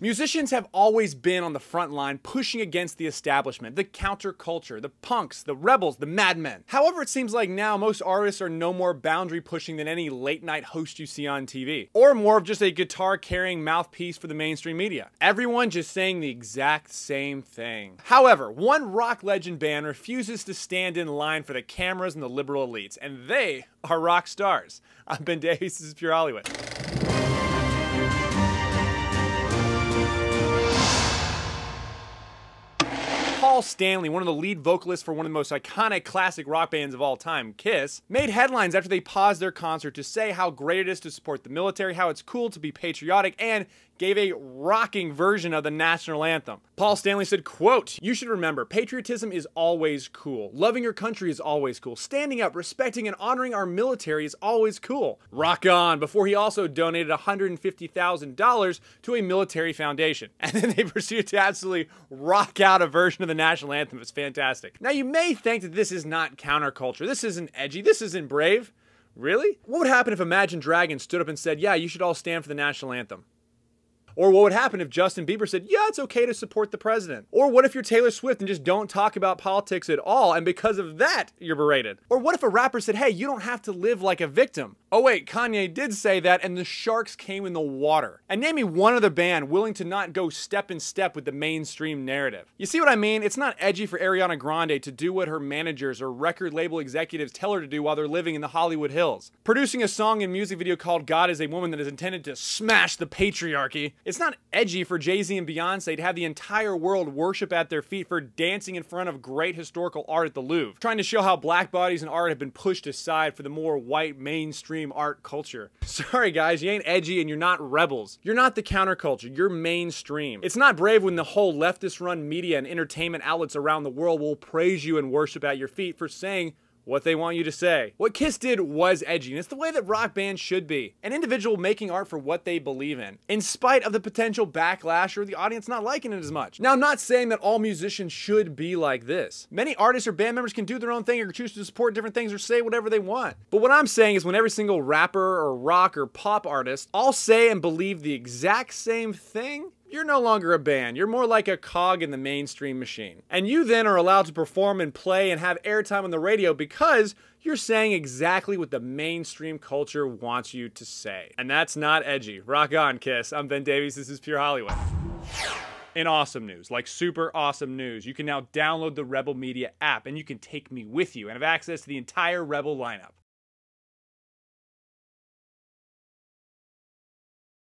Musicians have always been on the front line pushing against the establishment, the counterculture, the punks, the rebels, the madmen. However, it seems like now most artists are no more boundary pushing than any late night host you see on TV, or more of just a guitar carrying mouthpiece for the mainstream media. Everyone just saying the exact same thing. However, one rock legend band refuses to stand in line for the cameras and the liberal elites, and they are rock stars. I'm Ben Davies, this is Pure Hollywood. Paul Stanley, one of the lead vocalists for one of the most iconic classic rock bands of all time, Kiss, made headlines after they paused their concert to say how great it is to support the military, how it's cool to be patriotic, and gave a rocking version of the national anthem. Paul Stanley said, quote, "You should remember, patriotism is always cool. Loving your country is always cool. Standing up, respecting, and honoring our military is always cool. Rock on," before he also donated $150,000 to a military foundation. And then they proceeded to absolutely rock out a version of the national anthem. It's fantastic. Now you may think that this is not counterculture. This isn't edgy. This isn't brave. Really? What would happen if Imagine Dragons stood up and said, "Yeah, you should all stand for the national anthem"? Or what would happen if Justin Bieber said, "Yeah, it's okay to support the president"? Or what if you're Taylor Swift and just don't talk about politics at all, and because of that, you're berated? Or what if a rapper said, "Hey, you don't have to live like a victim"? Oh wait, Kanye did say that, and the sharks came in the water. And name me one other band willing to not go step in step with the mainstream narrative. You see what I mean? It's not edgy for Ariana Grande to do what her managers or record label executives tell her to do while they're living in the Hollywood Hills. Producing a song and music video called "God is a Woman" that is intended to smash the patriarchy. It's not edgy for Jay-Z and Beyonce to have the entire world worship at their feet for dancing in front of great historical art at the Louvre, trying to show how black bodies and art have been pushed aside for the more white mainstream art culture. Sorry guys, you ain't edgy and you're not rebels. You're not the counterculture, you're mainstream. It's not brave when the whole leftist-run media and entertainment outlets around the world will praise you and worship at your feet for saying what they want you to say. What Kiss did was edgy, and it's the way that rock bands should be. An individual making art for what they believe in spite of the potential backlash or the audience not liking it as much. Now, I'm not saying that all musicians should be like this. Many artists or band members can do their own thing or choose to support different things or say whatever they want. But what I'm saying is when every single rapper or rock or pop artist all say and believe the exact same thing, you're no longer a band. You're more like a cog in the mainstream machine. And you then are allowed to perform and play and have airtime on the radio because you're saying exactly what the mainstream culture wants you to say. And that's not edgy. Rock on, Kiss. I'm Ben Davies. This is Pure Hollywood. In awesome news, like super awesome news, you can now download the Rebel Media app and you can take me with you and have access to the entire Rebel lineup.